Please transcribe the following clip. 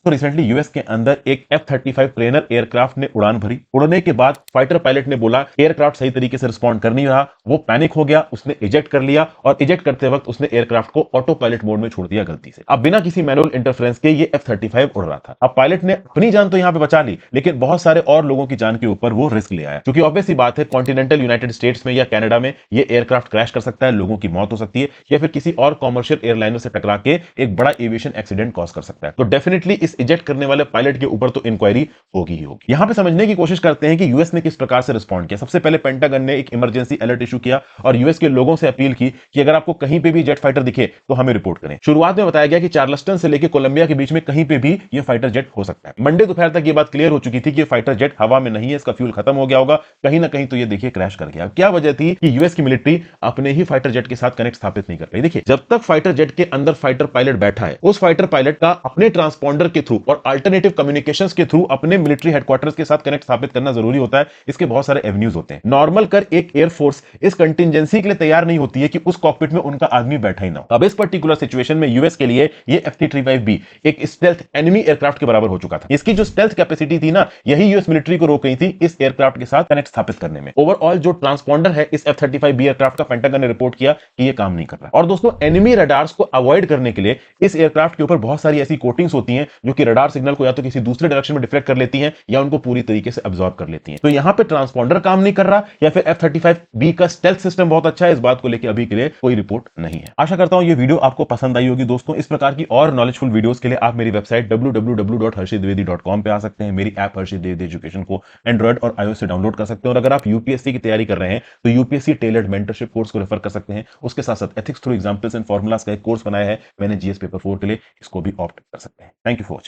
तो recently US के अंदर एक F-35 ट्रेनर एयरक्राफ्ट ने उड़ान भरी। उड़ने के बाद फाइटर पायलट ने बोला एयरक्राफ्ट सही तरीके से रिस्पॉन्ड कर नहीं रहा, वो पैनिक हो गया, उसने इजेक्ट कर लिया और इजेक्ट करते वक्त उसने एयरक्राफ्ट को ऑटो पायलट मोड में छोड़ दिया गलती से। अब बिना किसी मैनुअल इंटरफेरेंस के ये F-35 उड़ रहा था। अब पायलट ने अपनी जान तो यहां पे बचा ली, लेकिन बहुत सारे और लोगों की जान के ऊपर वो रिस्क ले आया, क्योंकि ऑब्वियस सी बात है कॉन्टिनेंटल यूनाइटेड स्टेट्स में या कनाडा में ये एयरक्राफ्ट क्रैश कर सकता है, लोगों की मौत हो सकती है या फिर किसी और कॉमर्शियल एयरलाइनर से टकरा के एक बड़ा एविएशन एक्सीडेंट कॉज कर सकता है। तो डेफिनेटली इस इजेक्ट करने वाले पायलट के ऊपर तो इंक्वायरी होगी ही होगी। यहां पे समझने की कोशिश करते हैं कि यूएस ने किस प्रकार से रिस्पॉन्ड किया। सबसे पहले पेंटागन ने एक इमरजेंसी अलर्ट इशू किया और यूएस के लोगों से अपील की कि अगर आपको कहीं पे भी जेट फाइटर दिखे तो हमें रिपोर्ट करें। शुरुआत में बताया गया कि चार्लस्टन से लेकर कोलंबिया के बीच में कहीं पे भी ये फाइटर जेट हो सकता है। मंडे दोपहर तक ये बात क्लियर हो चुकी थी कि फाइटर जेट हवा में नहीं है, इसका फ्यूल खत्म हो गया होगा कहीं ना कहीं, तो ये देखिए क्रैश कर गया। क्या वजह थी कि यूएस की मिलिट्री अपने ही फाइटर जेट के साथ कनेक्ट स्थापित नहीं कर रही। देखिए जब तक फाइटर जेट के अंदर फाइटर पायलट बैठा है, उस फाइटर पायलट का अपने ट्रांसपॉन्डर के थ्रू और अल्टरनेटिव कम्युनिकेशंस के थ्रू अपने मिलिट्री हेडक्वार्टर्स के साथ कनेक्ट स्थापित करना जरूरी होता है। इसके बहुत सारे एवेन्यूज होते हैं। नॉर्मल कर एक एयरफोर्स इस कंटिजेंसी के लिए तैयार नहीं होती है कि उस कॉकपिट में उनका आदमी बैठा ही ना हो। अब इस पर्टिकुलर सिचुएशन में यूएस के लिए ये F-35B एक स्टेल्थ एनिमी एयरक्राफ्ट के बराबर हो चुका था। इसकी जो स्टेल्थ कैपेसिटी थी ना, यही यूएस मिलिट्री को रोक रही थी इस एयरक्राफ्ट के साथ कनेक्ट स्थापित करने में। ओवरऑल जो ट्रांसपॉन्डर है इस F-35B एयरक्राफ्ट का, पेंटागन ने रिपोर्ट किया कि ये काम नहीं कर रहा। और दोस्तों एनिमी रडार्स को अवॉइड करने के लिए इस एयरक्राफ्ट के ऊपर बहुत सारी ऐसी कोटिंग्स होती हैं जो कि रडार सिग्नल को या तो किसी दूसरे डायरेक्शन में डिफ्लेक्ट कर लेती हैं या उनको पूरी तरीके से अब्सॉर्ब कर लेती हैं। तो यहां पे ट्रांसपॉन्डर काम नहीं कर रहा या फिर F-35B का स्टेल्थ सिस्टम बहुत अच्छा है, इस बात को लेकर अभी के लिए कोई रिपोर्ट नहीं है। आशा करता हूं ये वीडियो आपको पसंद आई होगी दोस्तों। इस प्रकार की और नॉलेजफुल वीडियोस के लिए आप मेरी वेबसाइट www.harshitdwedi.com पे आ सकते हैं। मेरी ऐप हर्षित द्विवेदी एजुकेशन को एंड्रॉइड और iOS से डाउनलोड कर सकते हैं। और अगर आप यूपीएससी की तैयारी कर रहे हैं तो यूपीएससी टेलर्ड मेंटरशिप कोर्स को रेफर कर सकते हैं। उसके साथ साथ ethics through examples and formulas का एक कोर्स बनाया है मैंने जीएस पेपर 4 के लिए, इसको भी ऑप्ट कर सकते हैं। Thank you for